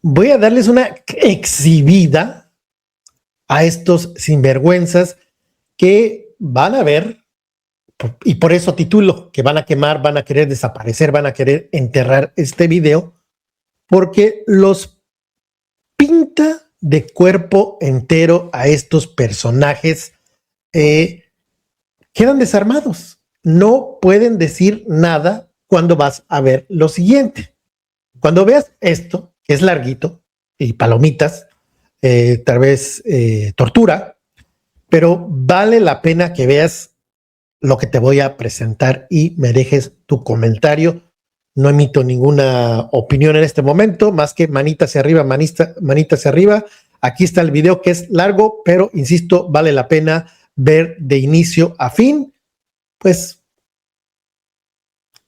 voy a darles una exhibida a estos sinvergüenzas que van a ver, y por eso titulo, que van a quemar, van a querer desaparecer, van a querer enterrar este video, porque los pinta de cuerpo entero a estos personajes. Quedan desarmados, no pueden decir nada cuando vas a ver lo siguiente. Cuando veas esto, que es larguito, y palomitas, tal vez tortura, pero vale la pena que veas lo que te voy a presentar y me dejes tu comentario. No emito ninguna opinión en este momento, más que manita hacia arriba, manita hacia arriba. Aquí está el video, que es largo, pero insisto, vale la pena ver de inicio a fin. Pues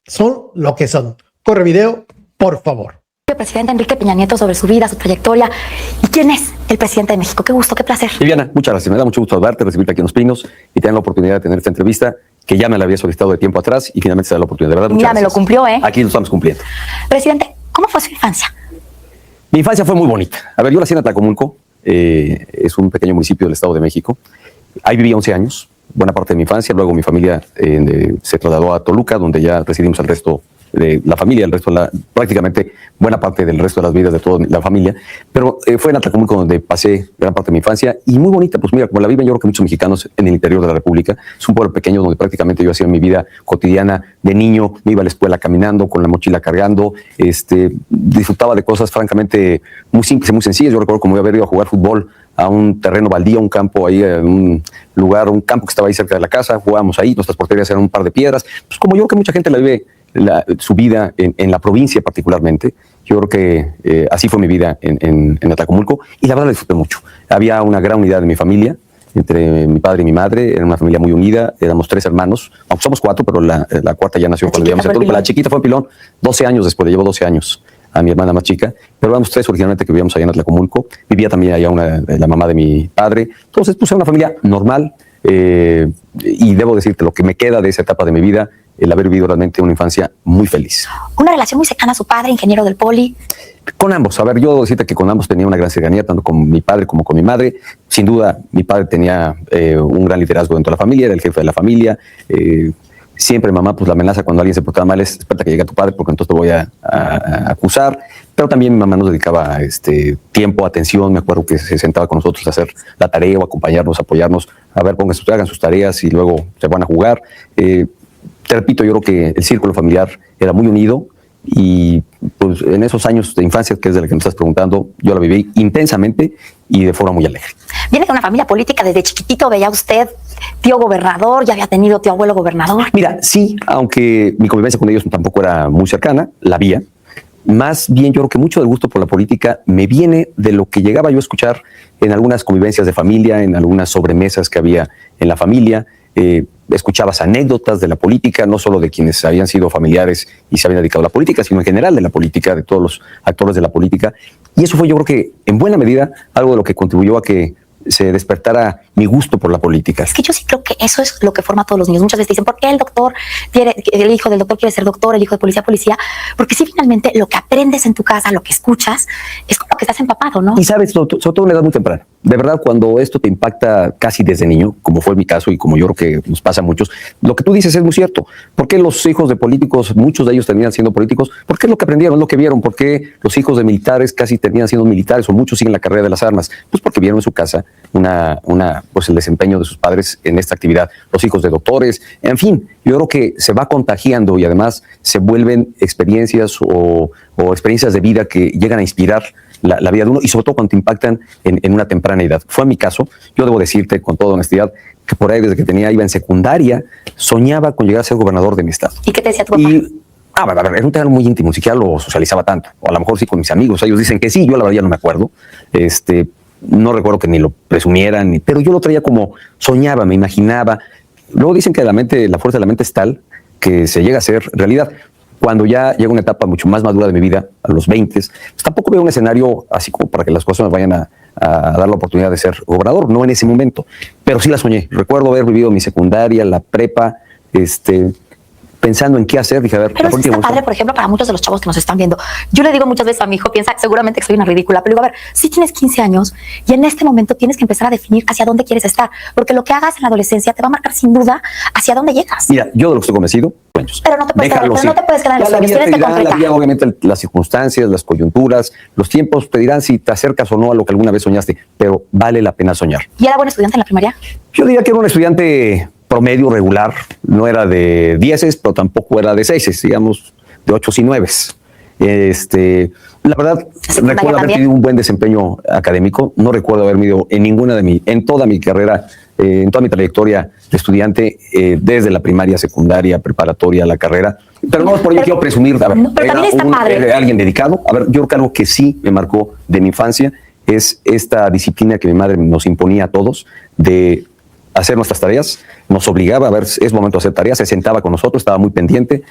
son lo que son. Corre video, por favor. El presidente Enrique Peña Nieto sobre su vida, su trayectoria. ¿Y quién es el presidente de México? Qué gusto, qué placer. Viviana, muchas gracias. Me da mucho gusto verte, recibirte aquí en Los Pinos y tener la oportunidad de tener esta entrevista que ya me la había solicitado de tiempo atrás y finalmente se da la oportunidad. De verdad, muchas gracias. Me lo cumplió, ¿eh? Aquí lo estamos cumpliendo. Presidente, ¿cómo fue su infancia? Mi infancia fue muy bonita. A ver, yo nací en Atlacomulco, es un pequeño municipio del Estado de México. Ahí viví 11 años, buena parte de mi infancia. Luego mi familia se trasladó a Toluca, donde ya residimos el resto de la familia, prácticamente buena parte del resto de las vidas de toda la familia, pero fue en Atlacomulco donde pasé gran parte de mi infancia y muy bonita, pues mira, como la viven yo creo que muchos mexicanos en el interior de la República. Es un pueblo pequeño donde prácticamente yo hacía mi vida cotidiana de niño, me iba a la escuela caminando, con la mochila cargando, disfrutaba de cosas francamente muy simples y muy sencillas. Yo recuerdo como haber ido a jugar fútbol a un terreno baldío, un campo ahí, un lugar, un campo que estaba ahí cerca de la casa, jugábamos ahí, nuestras porterías eran un par de piedras, pues como yo creo que mucha gente la vive su vida en la provincia particularmente. Yo creo que así fue mi vida en Atlacomulco y la verdad la disfruté mucho. Había una gran unidad de mi familia, entre mi padre y mi madre, era una familia muy unida, éramos 3 hermanos, aunque somos 4, pero la cuarta ya nació cuando vivíamos en Toluca. La chiquita fue en Pilón, 12 años después, le llevo 12 años a mi hermana más chica, pero éramos 3 originalmente que vivíamos allá en Atlacomulco. Vivía también allá la mamá de mi padre. Entonces, pues era una familia normal y debo decirte lo que me queda de esa etapa de mi vida, el haber vivido realmente una infancia muy feliz. Una relación muy cercana a su padre, ingeniero del Poli. Con ambos. A ver, yo debo decirte que con ambos tenía una gran cercanía, tanto con mi padre como con mi madre. Sin duda, mi padre tenía un gran liderazgo dentro de la familia, era el jefe de la familia. Siempre mamá, pues la amenaza cuando alguien se portaba mal es: espera que llegue tu padre porque entonces te voy a acusar. Pero también mi mamá nos dedicaba tiempo, atención. Me acuerdo que se sentaba con nosotros a hacer la tarea o acompañarnos, apoyarnos. A ver, hagan sus tareas y luego se van a jugar. Te repito, yo creo que el círculo familiar era muy unido y pues en esos años de infancia, que es de la que me estás preguntando, yo la viví intensamente y de forma muy alegre. Viene de una familia política, desde chiquitito veía usted tío gobernador, ya había tenido tío abuelo gobernador. Mira, sí, aunque mi convivencia con ellos tampoco era muy cercana, la había. Más bien yo creo que mucho del gusto por la política me viene de lo que llegaba yo a escuchar en algunas convivencias de familia, en algunas sobremesas que había en la familia. Escuchabas anécdotas de la política, no solo de quienes habían sido familiares y se habían dedicado a la política, sino en general de la política, de todos los actores de la política. Y eso fue, yo creo que en buena medida, algo de lo que contribuyó a que se despertara mi gusto por la política. Es que yo sí creo que eso es lo que forma a todos los niños. Muchas veces dicen: ¿por qué el hijo del doctor quiere ser doctor, el hijo de policía? Porque sí, finalmente lo que aprendes en tu casa, lo que escuchas, es con lo que estás empapado, ¿no? Y sabes, sobre todo en una edad muy temprana. De verdad, cuando esto te impacta casi desde niño, como fue mi caso y como yo creo que nos pasa a muchos, lo que tú dices es muy cierto. ¿Por qué los hijos de políticos, muchos de ellos terminan siendo políticos? ¿Por qué es lo que aprendieron, es lo que vieron? ¿Por qué los hijos de militares casi terminan siendo militares o muchos siguen la carrera de las armas? Pues porque vieron en su casa pues el desempeño de sus padres en esta actividad. Los hijos de doctores, en fin, yo creo que se va contagiando y además se vuelven experiencias o experiencias de vida que llegan a inspirar la vida de uno y sobre todo cuando te impactan en una temprana edad. Fue mi caso. Yo debo decirte con toda honestidad que por ahí desde que iba en secundaria, soñaba con llegar a ser gobernador de mi estado. ¿Y qué te decía tu papá? Era un tema muy íntimo, ni siquiera lo socializaba tanto. O a lo mejor sí con mis amigos. Ellos dicen que sí, yo la verdad ya no me acuerdo. No recuerdo que ni lo presumieran, pero yo lo traía como soñaba, me imaginaba. Luego dicen que la fuerza de la mente es tal que se llega a ser realidad. Cuando ya llega una etapa mucho más madura de mi vida, a los 20, pues tampoco veo un escenario así como para que las cosas me vayan a dar la oportunidad de ser gobernador, no en ese momento, pero sí la soñé. Recuerdo haber vivido mi secundaria, la prepa, pensando en qué hacer, dije, a ver, pero eso está padre, por ejemplo, para muchos de los chavos que nos están viendo. Yo le digo muchas veces a mi hijo, piensa seguramente que soy una ridícula, pero digo, a ver, si tienes 15 años y en este momento tienes que empezar a definir hacia dónde quieres estar, porque lo que hagas en la adolescencia te va a marcar sin duda hacia dónde llegas. Mira, yo de lo que estoy convencido, sueños. Pero no te puedes quedar, en los sueños, tienes que concretar. La vida, obviamente, las circunstancias, las coyunturas, los tiempos te dirán si te acercas o no a lo que alguna vez soñaste, pero vale la pena soñar. ¿Y era buen estudiante en la primaria? Yo diría que era un estudiante promedio regular, no era de 10, pero tampoco era de 6, digamos, de 8 y 9. La verdad, recuerdo haber tenido un buen desempeño académico, no recuerdo haberme ido en toda mi carrera, en toda mi trayectoria de estudiante, desde la primaria, secundaria, preparatoria, la carrera, pero no por ello quiero presumir, a ver, pero también está padre. Era alguien dedicado. A ver, yo creo que algo que sí me marcó de mi infancia es esta disciplina que mi madre nos imponía a todos de hacer nuestras tareas, nos obligaba a ver, es momento de hacer tareas, se sentaba con nosotros, estaba muy pendiente,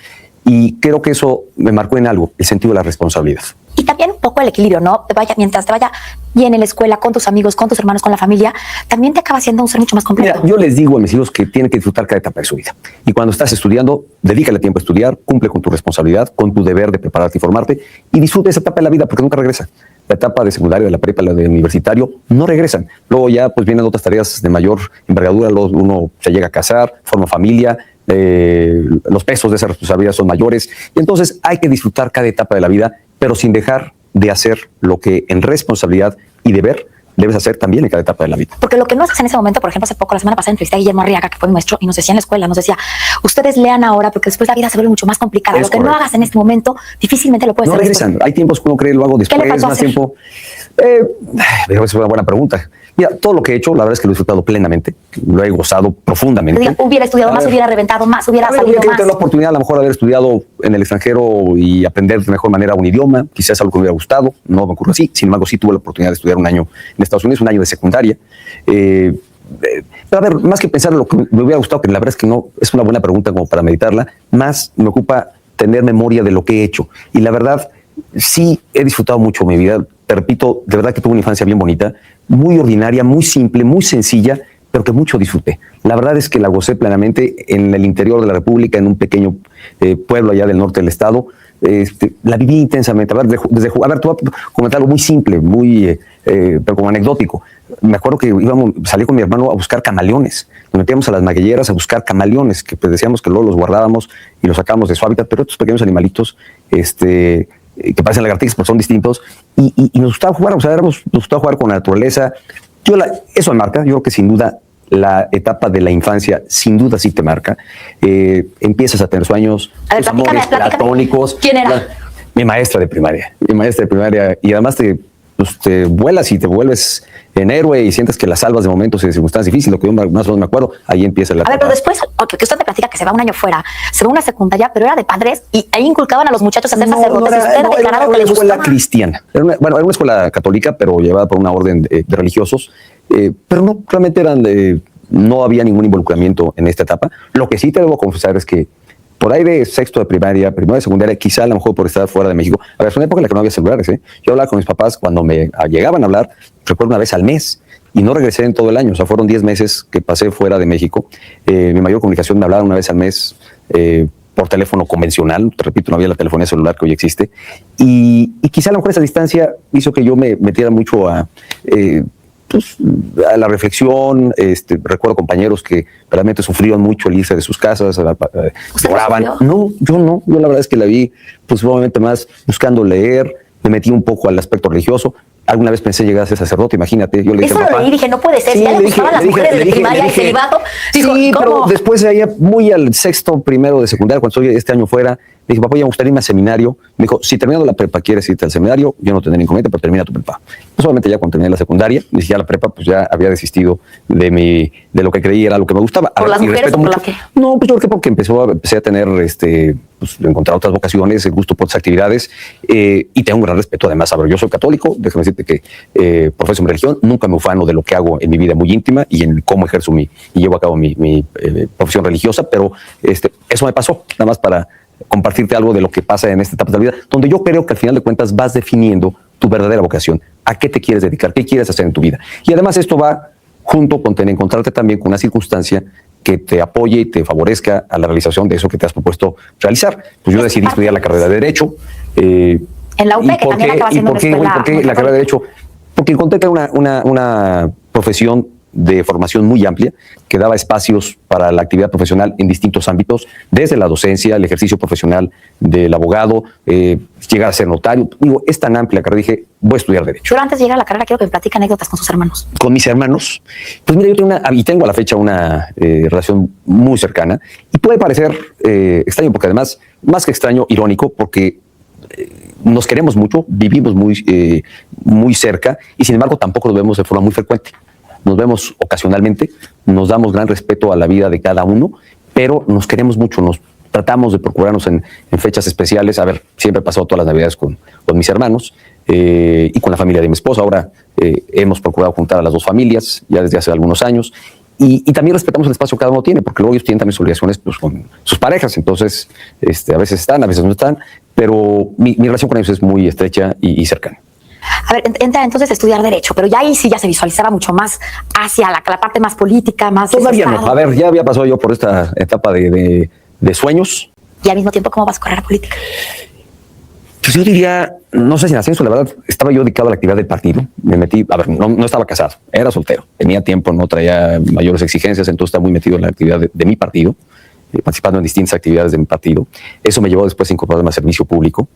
y creo que eso me marcó en algo, el sentido de la responsabilidad. Y también un poco el equilibrio, ¿no? Mientras te vaya bien en la escuela, con tus amigos, con tus hermanos, con la familia, también te acaba siendo un ser mucho más completo. Mira, yo les digo a mis hijos que tienen que disfrutar cada etapa de su vida. Y cuando estás estudiando, dedícale tiempo a estudiar, cumple con tu responsabilidad, con tu deber de prepararte y formarte, y disfruta esa etapa de la vida porque nunca regresa. La etapa de secundaria, de la prepa, la de universitario, no regresan. Luego ya pues vienen otras tareas de mayor envergadura, uno se llega a casar, forma familia, los pesos de esa responsabilidad son mayores, y entonces hay que disfrutar cada etapa de la vida, pero sin dejar de hacer lo que en responsabilidad y deber debes hacer también en cada etapa de la vida. Porque lo que no haces en ese momento, por ejemplo, hace poco, la semana pasada, entrevisté a Guillermo Arriaga, que fue mi maestro, y nos decía en la escuela, nos decía, ustedes lean ahora porque después la vida se vuelve mucho más complicada. Lo que no hagas en este momento, difícilmente lo puedes hacer. No regresan. Después. Hay tiempos que uno cree, lo hago después, más tiempo. Esa es una buena pregunta. Mira, todo lo que he hecho, la verdad es que lo he disfrutado plenamente, lo he gozado profundamente. Hubiera estudiado más, hubiera reventado más, hubiera salido más. Tener la oportunidad a lo mejor de haber estudiado en el extranjero y aprender de mejor manera un idioma, quizás algo que me hubiera gustado, no me ocurre así. Sin embargo, sí tuve la oportunidad de estudiar un año en Estados Unidos, un año de secundaria. Pero a ver, más que pensar en lo que me hubiera gustado, que la verdad es que no, es una buena pregunta como para meditarla, más me ocupa tener memoria de lo que he hecho. Y la verdad, sí he disfrutado mucho mi vida. Te repito, de verdad que tuve una infancia bien bonita, muy ordinaria, muy simple, muy sencilla, pero que mucho disfruté. La verdad es que la gocé plenamente en el interior de la República, en un pequeño pueblo allá del norte del estado. La viví intensamente. A ver, te voy a comentar algo muy simple, pero como anecdótico. Me acuerdo que salí con mi hermano a buscar camaleones. Nos metíamos a las maguilleras a buscar camaleones, que pues decíamos que luego los guardábamos y los sacábamos de su hábitat, pero estos pequeños animalitos, que parecen lagartijas, pero son distintos, y nos gustaba jugar, nos gustaba jugar con la naturaleza. Eso me marca, yo creo que sin duda la etapa de la infancia, sin duda sí te marca. Empiezas a tener sueños, tus amores platónicos. ¿Quién era? Mi maestra de primaria, y además te vuelas y te vuelves en héroe y sientes que la salvas de momentos y de circunstancias difíciles, lo que yo más o menos me acuerdo, ahí empieza la etapa. A ver, pero después, porque usted me platica que se va un año fuera, se va a una secundaria, pero era de padres y ahí inculcaban a los muchachos a ser sacerdotes. Era una escuela cristiana. Era una escuela católica, pero llevada por una orden de religiosos, pero no, realmente no había ningún involucramiento en esta etapa. Lo que sí te debo confesar es que por ahí de sexto de primaria, primero de secundaria, quizá a lo mejor por estar fuera de México. A ver, es una época en la que no había celulares, ¿eh? Yo hablaba con mis papás cuando me llegaban a hablar, recuerdo una vez al mes, y no regresé en todo el año. O sea, fueron 10 meses que pasé fuera de México. Mi mayor comunicación me hablaban una vez al mes por teléfono convencional. Te repito, no había la telefonía celular que hoy existe. Y quizá a lo mejor esa distancia hizo que yo me metiera mucho a la reflexión. Recuerdo compañeros que realmente sufrieron mucho el irse de sus casas, lloraban. No, yo no. Yo la verdad es que la vi probablemente más buscando leer, me metí un poco al aspecto religioso. Alguna vez pensé llegar a ser sacerdote, imagínate. Yo le dije, eso lo leí, dije, no puede ser. Sí, ya le gustaban las mujeres de primaria y celibato. Sí, pero después de ahí, muy al sexto, primero de secundaria, cuando estoy este año fuera, le dije, papá, ya me gustaría irme al seminario. Me dijo, si terminando la prepa quieres irte al seminario, yo no tendré ningún inconveniente, pero termina tu prepa. No solamente ya cuando terminé la secundaria, ni siquiera la prepa, pues ya había desistido de lo que creí era lo que me gustaba. ¿Por las mujeres o por la qué? No, pues yo creo que porque empecé a tener, encontrar otras vocaciones, el gusto por otras actividades, y tengo un gran respeto. Además, a ver, yo soy católico, déjame decirte que profeso mi religión, nunca me ufano de lo que hago en mi vida muy íntima y en cómo ejerzo y llevo a cabo mi profesión religiosa, pero eso me pasó, nada más para compartirte algo de lo que pasa en esta etapa de la vida, donde yo creo que al final de cuentas vas definiendo tu verdadera vocación, a qué te quieres dedicar, qué quieres hacer en tu vida. Y además esto va junto con encontrarte también con una circunstancia que te apoye y te favorezca a la realización de eso que te has propuesto realizar. Pues yo decidí estudiar la carrera de Derecho. En la UP, que también acaba siendo una escuela. ¿Por qué la carrera de Derecho? Porque encontré que era una profesión de formación muy amplia, que daba espacios para la actividad profesional en distintos ámbitos, desde la docencia, el ejercicio profesional del abogado, llegar a ser notario. Digo, es tan amplia que dije, voy a estudiar Derecho. Pero antes de llegar a la carrera, quiero que me platique anécdotas con sus hermanos. Con mis hermanos, pues mira, yo tengo a la fecha una relación muy cercana, y puede parecer extraño, porque además, más que extraño, irónico, porque nos queremos mucho, vivimos muy cerca, y sin embargo tampoco nos vemos de forma muy frecuente. Nos vemos ocasionalmente, nos damos gran respeto a la vida de cada uno, pero nos queremos mucho, nos tratamos de procurarnos en fechas especiales. A ver, siempre he pasado todas las Navidades con mis hermanos y con la familia de mi esposa. Ahora hemos procurado juntar a las dos familias ya desde hace algunos años, y también respetamos el espacio que cada uno tiene, porque luego ellos tienen también sus obligaciones, pues, con sus parejas. Entonces, a veces están, a veces no están, pero mi relación con ellos es muy estrecha y cercana. A ver, entra entonces a estudiar Derecho, pero ya ahí sí ya se visualizaba mucho más hacia la parte más política, más... Todavía no. A ver, ya había pasado yo por esta etapa de sueños. Y al mismo tiempo, ¿cómo vas a correr a política? Pues yo diría, no sé si en ascenso, la verdad, estaba yo dedicado a la actividad del partido. Me metí, a ver, no estaba casado, era soltero, tenía tiempo, no traía mayores exigencias, entonces estaba muy metido en la actividad de mi partido, participando en distintas actividades de mi partido. Eso me llevó después a incorporarme al servicio público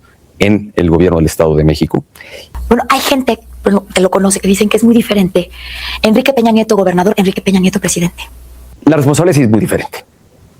en el gobierno del Estado de México. Bueno, hay gente que lo conoce, que dicen que es muy diferente. Enrique Peña Nieto, gobernador, Enrique Peña Nieto, presidente. La responsabilidad sí es muy diferente,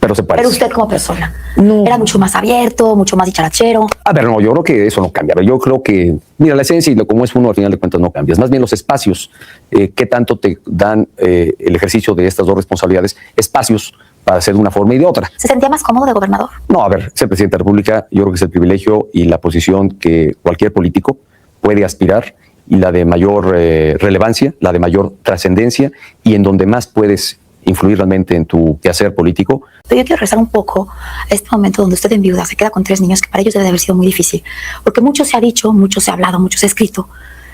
pero se parece. Pero usted como persona, no. Era mucho más abierto, mucho más dicharachero. A ver, no, yo creo que eso no cambia. Yo creo que, mira, la esencia y lo como es uno, al final de cuentas no cambias. Más bien los espacios, qué tanto te dan el ejercicio de estas dos responsabilidades, espacios para hacer de una forma y de otra. ¿Se sentía más cómodo de gobernador? No, a ver, ser presidente de la República, yo creo que es el privilegio y la posición que cualquier político puede aspirar, y la de mayor relevancia, la de mayor trascendencia, y en donde más puedes influir realmente en tu quehacer político. Pero yo quiero regresar un poco a este momento donde usted en viuda se queda con 3 niños, que para ellos debe de haber sido muy difícil, porque mucho se ha dicho, mucho se ha hablado, mucho se ha escrito.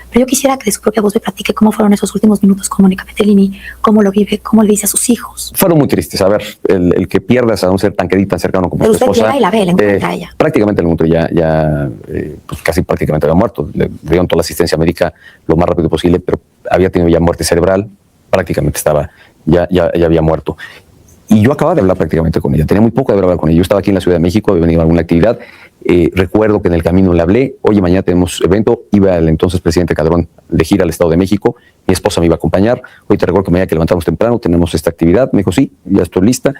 Pero yo quisiera que de su propia voz me platique cómo fueron esos últimos minutos con Mónica Petelini, cómo lo vive, cómo le dice a sus hijos. Fueron muy tristes. A ver, el que pierdas a un ser tan querido, tan cercano como tu esposa. Pero usted llega y la ve, le encuentra a ella. Prácticamente le encontré pues casi prácticamente había muerto. Le dieron toda la asistencia médica lo más rápido posible, pero había tenido ya muerte cerebral, prácticamente ya había muerto. Y yo acababa de hablar prácticamente con ella, tenía muy poco de hablar con ella. Yo estaba aquí en la Ciudad de México, había venido a alguna actividad. Recuerdo que en el camino le hablé, oye, mañana tenemos evento, iba el entonces presidente Calderón de gira al Estado de México, mi esposa me iba a acompañar, hoy te recuerdo que mañana que levantamos temprano, tenemos esta actividad. Me dijo, sí, ya estoy lista,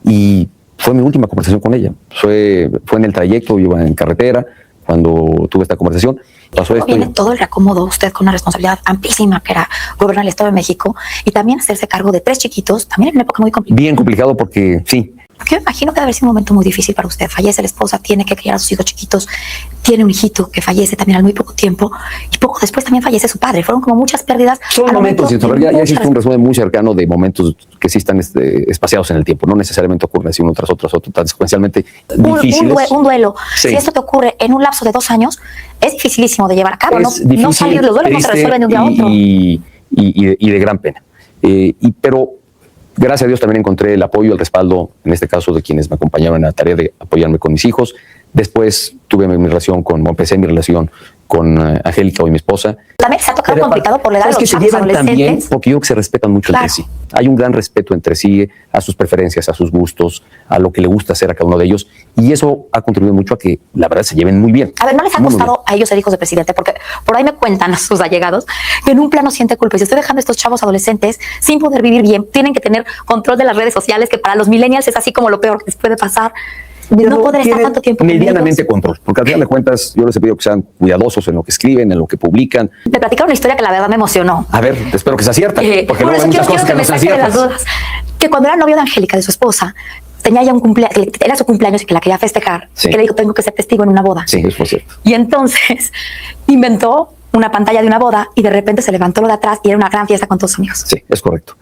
y fue mi última conversación con ella. Fue en el trayecto, yo iba en carretera, cuando tuve esta conversación. Pasó esto. Viene todo el reacomodo, usted con una responsabilidad amplísima que era gobernar el Estado de México y también hacerse cargo de 3 chiquitos, también en una época muy complicada. Bien complicado porque sí. Porque yo me imagino que debe haber sido un momento muy difícil para usted. Fallece la esposa, tiene que criar a sus hijos chiquitos, tiene un hijito que fallece también al muy poco tiempo, y poco después también fallece su padre. Fueron como muchas pérdidas. Son momentos, ya existe un resumen muy cercano de momentos que sí están espaciados en el tiempo. No necesariamente ocurren así uno tras otro, tan secuencialmente difíciles. Un duelo. Sí. Si esto te ocurre en un lapso de 2 años, es dificilísimo de llevar a cabo. Es difícil, no salir, los duelos no se resuelven de un día a otro. Y de gran pena. Pero gracias a Dios también encontré el apoyo, el respaldo, en este caso de quienes me acompañaron en la tarea de apoyarme con mis hijos. Después empecé mi relación con Angélica, hoy mi esposa. También se ha tocado complicado por la edad de los chavos adolescentes. También, porque yo creo que se respetan mucho entre sí. Hay un gran respeto entre sí, a sus preferencias, a sus gustos, a lo que le gusta hacer a cada uno de ellos, y eso ha contribuido mucho a que, la verdad, se lleven muy bien. A ver, ¿no les ha costado a ellos ser hijos de presidente? Porque por ahí me cuentan a sus allegados que en un plano siente culpa. Y si estoy dejando a estos chavos adolescentes sin poder vivir bien, tienen que tener control de las redes sociales, que para los millennials es así como lo peor que les puede pasar. No poder estar tanto tiempo medianamente control, porque al final de cuentas yo les he pedido que sean cuidadosos en lo que escriben, en lo que publican. Me platicaron una historia que la verdad me emocionó. A ver, espero que sea cierta, porque luego hay muchas cosas que no sean ciertas. Que cuando era novio de Angélica, de su esposa, tenía ya un cumpleaños, era su cumpleaños y que la quería festejar, sí. Que le dijo, tengo que ser testigo en una boda. Sí, eso fue cierto. Y entonces inventó una pantalla de una boda y de repente se levantó lo de atrás y era una gran fiesta con todos sus amigos. Sí, es correcto.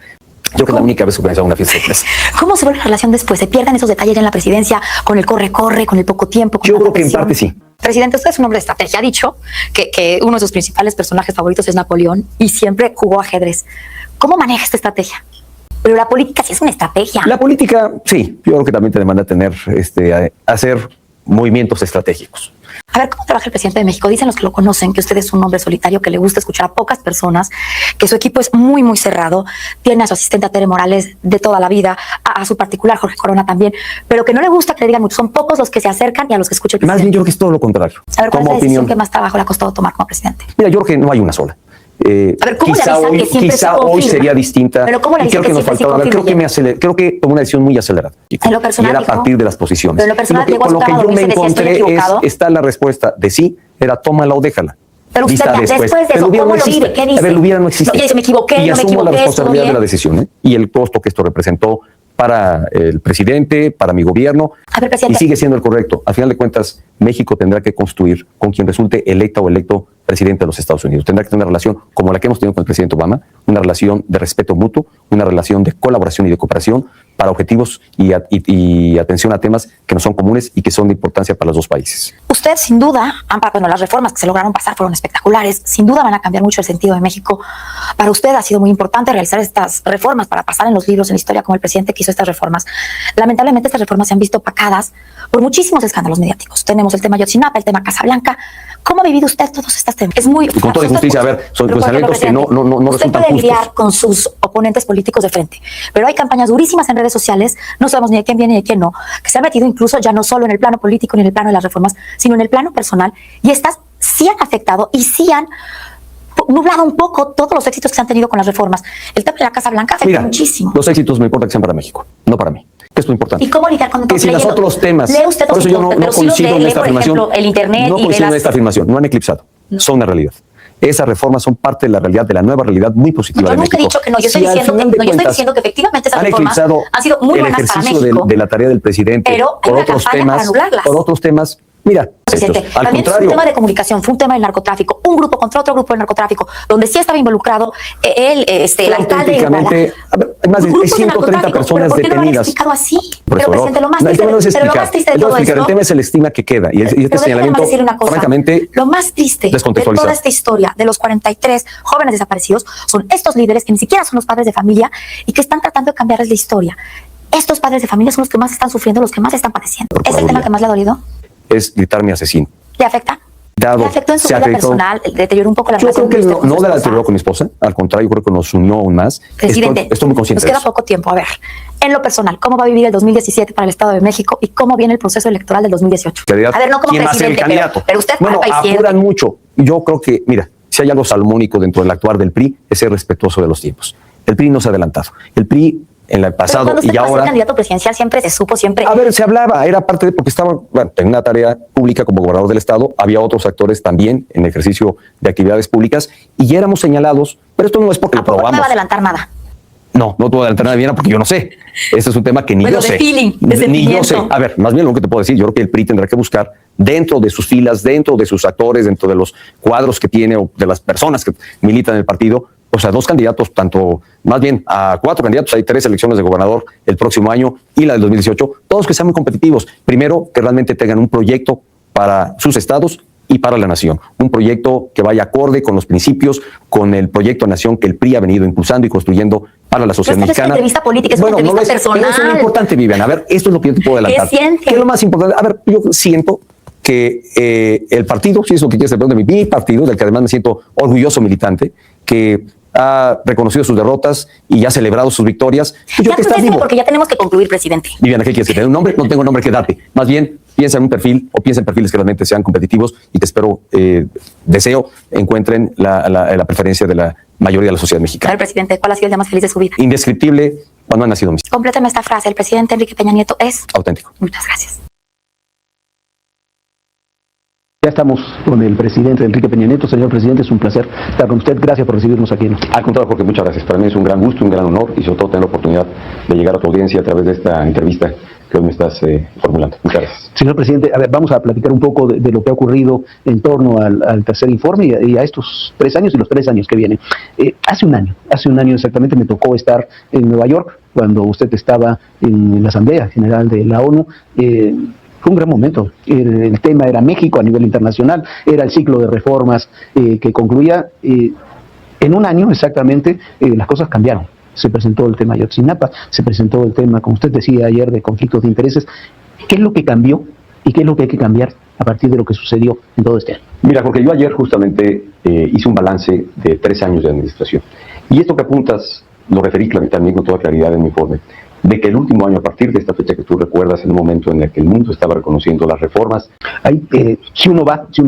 Yo creo que la única vez que organizaba una fiesta de clase. ¿Cómo se vuelve la relación después? ¿Se pierden esos detalles ya en la presidencia con el corre-corre, con el poco tiempo? Yo creo que en parte sí. Presidente, usted es un hombre de estrategia. Ha dicho que uno de sus principales personajes favoritos es Napoleón y siempre jugó ajedrez. ¿Cómo maneja esta estrategia? Pero la política sí es una estrategia. La política, sí, yo creo que también te demanda tener, hacer movimientos estratégicos. A ver, ¿cómo trabaja el presidente de México? Dicen los que lo conocen que usted es un hombre solitario, que le gusta escuchar a pocas personas, que su equipo es muy, muy cerrado, tiene a su asistente a Tere Morales de toda la vida, a su particular Jorge Corona también, pero que no le gusta que le digan mucho. Son pocos los que se acercan y a los que escucha el presidente. Más bien yo creo que es todo lo contrario. A ver, ¿cuál es la decisión que más trabajo le ha costado tomar como presidente? Mira, yo creo que no hay una sola. A ver, ¿cómo quizá le avisan hoy, que siempre quizá se confirma? hoy sería distinta. Pero ¿cómo le avisan creo que nos siempre faltaba, se confirma? creo que tomó una decisión muy acelerada. En lo personal, y era a dijo, partir de las posiciones. pero en lo personal, llegó a con su lo que cama a yo me dormirse y decía, "Estoy encontré equivocado". está la respuesta de sí, era tómala o déjala. Pero usted, Vista después de Pero eso, hubiera ¿cómo no lo existe. vive? ¿Qué dice? A ver, el hubiera no existe. No, ya dice, me equivoqué, y no me asumo equivoqué, la estuvo responsabilidad de bien. la decisión y el costo que esto representó para el presidente, para mi gobierno, A ver, presidente. y sigue siendo el correcto. Al final de cuentas, México tendrá que construir con quien resulte electa o electo presidente de los Estados Unidos. Tendrá que tener una relación como la que hemos tenido con el presidente Obama, una relación de respeto mutuo, una relación de colaboración y de cooperación para objetivos y atención a temas que nos son comunes y que son de importancia para los dos países. Usted, sin duda, bueno, las reformas que se lograron pasar fueron espectaculares, sin duda van a cambiar mucho el sentido de México. Para usted ha sido muy importante realizar estas reformas para pasar en los libros, en la historia, como el presidente que hizo estas reformas. Lamentablemente, estas reformas se han visto opacadas por muchísimos escándalos mediáticos. Tenemos el tema Ayotzinapa, el tema Casa Blanca. ¿Cómo ha vivido usted todos estos temas? Es muy... Con toda injusticia, a ver, son cuestionamientos que no usted resultan puede justos. lidiar con sus oponentes políticos de frente, pero hay campañas durísimas en redes sociales, no sabemos ni de quién viene ni de quién no, que se han metido incluso ya no solo en el plano político ni en el plano de las reformas, sino en el plano personal, y estas sí han afectado y sí han nublado un poco todos los éxitos que se han tenido con las reformas. El tema de la Casa Blanca afecta muchísimo. Los éxitos me importa que sean para México, no para mí. Esto es importante. ¿Y cómo lidiar con que si los otros temas, lee usted por eso yo no pero sí coincido en esta por afirmación. ejemplo, el internet No y coincido en esta afirmación, no han eclipsado, son una realidad. Esas reformas son parte de la realidad, de la nueva realidad muy positiva de México. Yo nunca he dicho que no, yo estoy diciendo que efectivamente esas reformas han sido muy buenas para México. El ejercicio de la tarea del presidente pero por otros temas, mira, presidente, al también contrario, fue un tema de comunicación, fue un tema del narcotráfico, un grupo contra otro grupo del narcotráfico, donde sí estaba involucrado el alcalde de auténticamente, más de 130 personas ¿Por qué no lo han detenidas. explicado así? Por Pero, eso, presidente, lo más el triste, tema no es pero lo más triste de todo esto... El tema es el estigma que queda y este señalamiento, francamente, lo más triste de toda esta historia de los 43 jóvenes desaparecidos son estos líderes que ni siquiera son los padres de familia y que están tratando de cambiarles la historia. Estos padres de familia son los que más están sufriendo, los que más están padeciendo. ¿Es el tema que más le ha dolido? Es gritar mi asesino. ¿Le afecta? ¿Le afectó en su vida personal? ¿Deterioró un poco la relación? Yo creo que no la deterioró con mi esposa, al contrario, creo que nos unió aún más. Presidente, estoy muy consciente nos queda poco tiempo. A ver, en lo personal, ¿cómo va a vivir el 2017 para el Estado de México y cómo viene el proceso electoral del 2018? A ver, no como presidente, pero usted apuran mucho. Yo creo que, mira, si hay algo salmónico dentro del actuar del PRI, es ser respetuoso de los tiempos. El PRI no se ha adelantado. El PRI en el pasado y ahora... Ser candidato presidencial siempre se supo, siempre... A ver, se hablaba, era parte de... Porque estaba, bueno, en una tarea pública como gobernador del Estado, había otros actores también en ejercicio de actividades públicas y ya éramos señalados, pero esto no es porque lo probamos. No me va a adelantar nada. No te voy a adelantar nada bien porque yo no sé. Este es un tema que ni yo sé. Ni yo sé. A ver, más bien lo que te puedo decir, yo creo que el PRI tendrá que buscar dentro de sus filas, dentro de sus actores, dentro de los cuadros que tiene o de las personas que militan en el partido, o sea, 2 candidatos, más bien a 4 candidatos, hay 3 elecciones de gobernador el próximo año y la del 2018, todos que sean muy competitivos. Primero, que realmente tengan un proyecto para sus estados y para la nación. Un proyecto que vaya acorde con los principios, con el proyecto de nación que el PRI ha venido impulsando y construyendo para la sociedad mexicana. Es una entrevista política, es una entrevista personal. Eso es lo importante, Viviana. A ver, esto es lo que yo te puedo adelantar. ¿Qué siente? ¿Qué es lo más importante? A ver, yo siento que el partido, si es lo que quieres de pronto, mi partido, del que además me siento orgulloso militante, que ha reconocido sus derrotas y ha celebrado sus victorias. Yo que estás vivo. Porque ya tenemos que concluir, presidente. Viviana, ¿qué quieres que te dé un nombre? No tengo nombre que darte. Más bien, piensa en un perfil o piensa en perfiles que realmente sean competitivos y te espero, deseo, encuentren la preferencia de la mayoría de la sociedad mexicana. Señor presidente, ¿cuál ha sido el día más feliz de su vida? Indescriptible cuando han nacido mis hijos. Complétame esta frase. El presidente Enrique Peña Nieto es... auténtico. Muchas gracias. Ya estamos con el presidente Enrique Peña Nieto. Señor presidente, es un placer estar con usted. Gracias por recibirnos aquí. Al contrario, Jorge, muchas gracias. Para mí es un gran gusto, un gran honor y sobre todo tener la oportunidad de llegar a tu audiencia a través de esta entrevista que hoy me estás formulando. Muchas gracias. Señor presidente, a ver, vamos a platicar un poco de lo que ha ocurrido en torno al tercer informe y a estos 3 años y los 3 años que vienen. Hace un año exactamente me tocó estar en Nueva York cuando usted estaba en la Asamblea General de la ONU. Fue un gran momento. El tema era México a nivel internacional, era el ciclo de reformas que concluía. En un año exactamente las cosas cambiaron. se presentó el tema Ayotzinapa, se presentó el tema, como usted decía ayer, de conflictos de intereses. ¿Qué es lo que cambió y qué es lo que hay que cambiar a partir de lo que sucedió en todo este año? Mira, Jorge, yo ayer justamente hice un balance de 3 años de administración. Y esto que apuntas lo referí también con toda claridad en mi informe, de que el último año, a partir de esta fecha que tú recuerdas, en el momento en el que el mundo estaba reconociendo las reformas. Si uno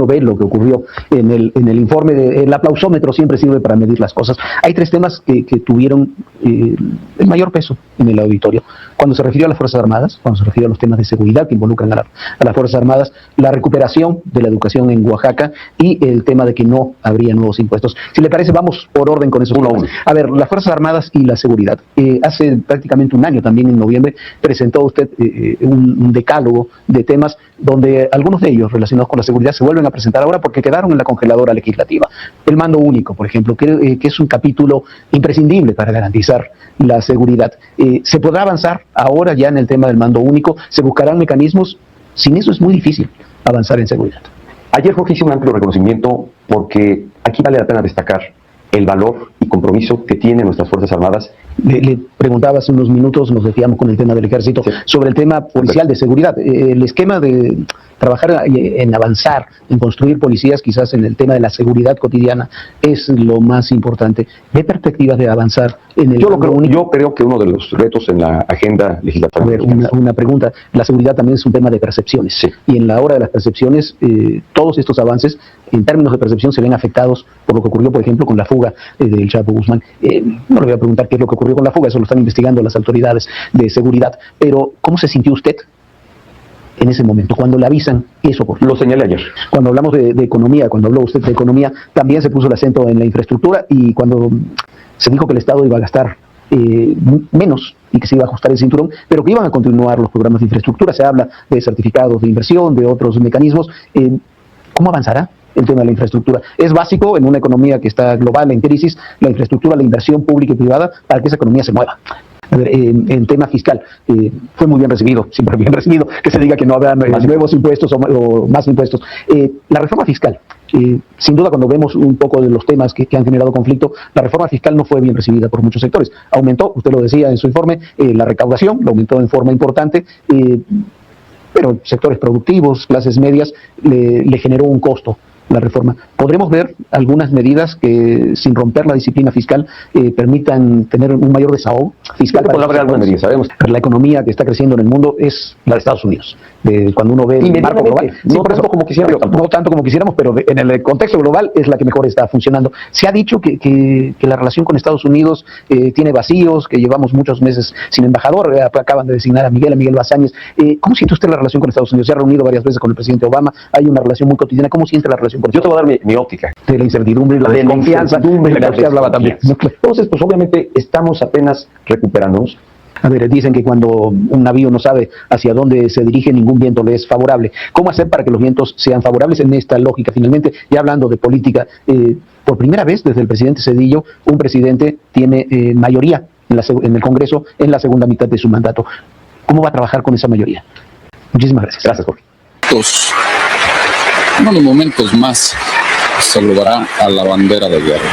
ve lo que ocurrió en el informe, el aplausómetro siempre sirve para medir las cosas. Hay 3 temas que tuvieron el mayor peso en el auditorio. Cuando se refirió a las Fuerzas Armadas, cuando se refirió a los temas de seguridad que involucran a las Fuerzas Armadas, la recuperación de la educación en Oaxaca y el tema de que no habría nuevos impuestos. Si le parece, vamos por orden con esos temas. A ver, las Fuerzas Armadas y la seguridad. Hace prácticamente un año, también en noviembre, presentó usted un decálogo de temas donde algunos de ellos relacionados con la seguridad se vuelven a presentar ahora porque quedaron en la congeladora legislativa. El mando único, por ejemplo, que es un capítulo imprescindible para garantizar la seguridad. ¿Se podrá avanzar ahora ya en el tema del mando único? ¿Se buscarán mecanismos? Sin eso es muy difícil avanzar en seguridad. Ayer, Jorge, hice un amplio reconocimiento porque aquí vale la pena destacar el valor y compromiso que tienen nuestras Fuerzas Armadas. Le preguntaba hace unos minutos, nos decíamos con el tema del ejército, sí, sobre el tema policial de seguridad. El esquema de trabajar en avanzar, en construir policías, quizás en el tema de la seguridad cotidiana, es lo más importante. ¿Ve perspectivas de avanzar en el Yo creo que uno de los retos en la agenda legislativa... A ver, una pregunta. La seguridad también es un tema de percepciones. Sí. Y en la hora de las percepciones, todos estos avances, en términos de percepción, se ven afectados por lo que ocurrió, por ejemplo, con la fuga del Chapo Guzmán. No le voy a preguntar qué es lo que ocurrió con la fuga, eso lo están investigando las autoridades de seguridad. Pero, ¿cómo se sintió usted en ese momento, cuando le avisan que eso ocurrió? Lo señalé ayer. Cuando hablamos de economía, cuando habló usted de economía, también se puso el acento en la infraestructura, y cuando se dijo que el Estado iba a gastar menos y que se iba a ajustar el cinturón, pero que iban a continuar los programas de infraestructura. Se habla de certificados de inversión, de otros mecanismos. ¿Cómo avanzará el tema de la infraestructura? Es básico en una economía que está global, en crisis, la infraestructura, la inversión pública y privada para que esa economía se mueva. A ver, en tema fiscal, fue muy bien recibido, siempre bien recibido, que se diga que no habrá nuevos impuestos o más impuestos. La reforma fiscal, sin duda, cuando vemos un poco de los temas que han generado conflicto, la reforma fiscal no fue bien recibida por muchos sectores. Aumentó, usted lo decía en su informe, la recaudación, lo aumentó en forma importante, pero sectores productivos, clases medias, le generó un costo la reforma. ¿Podremos ver algunas medidas que, sin romper la disciplina fiscal, permitan tener un mayor desahogo fiscal? Puede haber algunas medidas, sabemos. La economía que está creciendo en el mundo es la de Estados Unidos. Cuando uno ve el marco global, no tanto como quisiéramos, no tanto como quisiéramos, pero en el contexto global es la que mejor está funcionando. Se ha dicho que la relación con Estados Unidos tiene vacíos, que llevamos muchos meses sin embajador. Acaban de designar a Miguel Basáñez. ¿Cómo siente usted la relación con Estados Unidos? Se ha reunido varias veces con el presidente Obama, hay una relación muy cotidiana. ¿Cómo siente la relación con Yo te voy a dar mi óptica. De la incertidumbre, la desconfianza, de la que usted hablaba también. Entonces, pues obviamente estamos apenas recuperándonos. A ver, dicen que cuando un navío no sabe hacia dónde se dirige, ningún viento le es favorable. ¿Cómo hacer para que los vientos sean favorables en esta lógica? Finalmente, ya hablando de política, por primera vez desde el presidente Zedillo, un presidente tiene mayoría en el Congreso en la segunda mitad de su mandato. ¿Cómo va a trabajar con esa mayoría? Muchísimas gracias. Gracias, Jorge. En unos momentos más saludará a la bandera de guerra.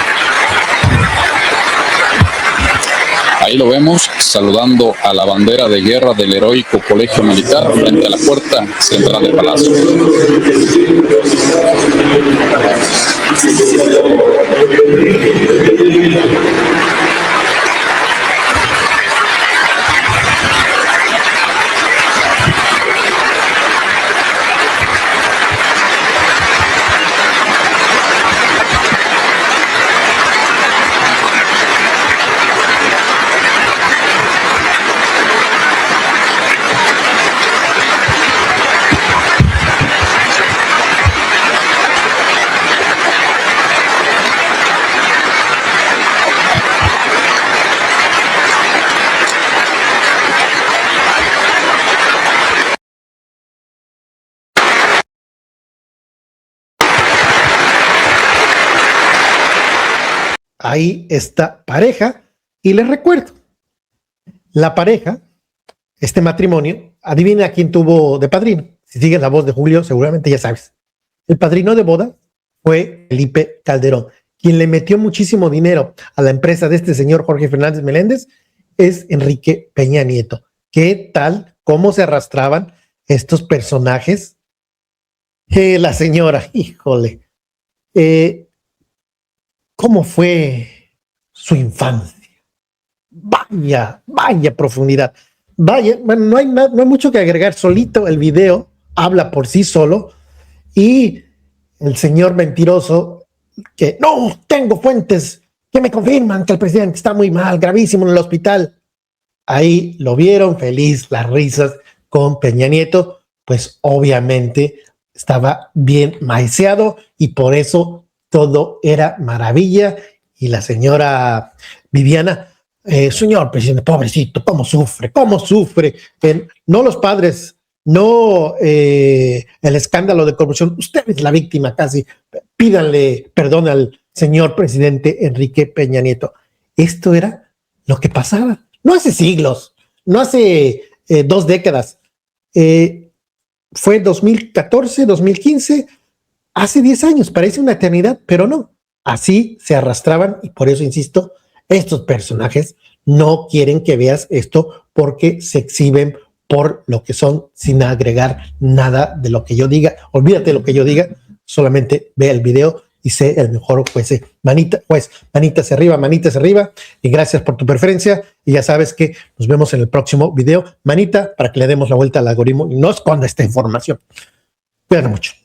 Ahí lo vemos saludando a la bandera de guerra del heroico Colegio Militar frente a la puerta central del Palacio. Ahí está pareja, y les recuerdo, la pareja, este matrimonio, adivina quién tuvo de padrino. Si sigues la voz de Julio, seguramente ya sabes. El padrino de boda fue Felipe Calderón, quien le metió muchísimo dinero a la empresa de este señor Jorge Fernández Meléndez es Enrique Peña Nieto. ¿Qué tal? ¿Cómo se arrastraban estos personajes? La señora, híjole, ¿cómo fue su infancia? Vaya profundidad. Vaya, bueno, no hay mucho que agregar. Solito el video habla por sí solo y el señor mentiroso que no tengo fuentes que me confirman que el presidente está muy mal, gravísimo en el hospital. Ahí lo vieron feliz, las risas con Peña Nieto, pues obviamente estaba bien maiciado y por eso todo era maravilla. Y la señora Viviana, señor presidente, pobrecito, ¿cómo sufre? No los padres, no el escándalo de corrupción, usted es la víctima casi, pídanle perdón al señor presidente Enrique Peña Nieto. Esto era lo que pasaba, no hace siglos, no hace 2 décadas, fue 2014, 2015, hace 10 años, parece una eternidad, pero no, así se arrastraban y por eso insisto, estos personajes no quieren que veas esto porque se exhiben por lo que son sin agregar nada de lo que yo diga. Olvídate de lo que yo diga, solamente ve el video y sé el mejor juez. Manitas arriba y gracias por tu preferencia y ya sabes que nos vemos en el próximo video. Manita para que le demos la vuelta al algoritmo y no esconda esta información. Cuídate mucho.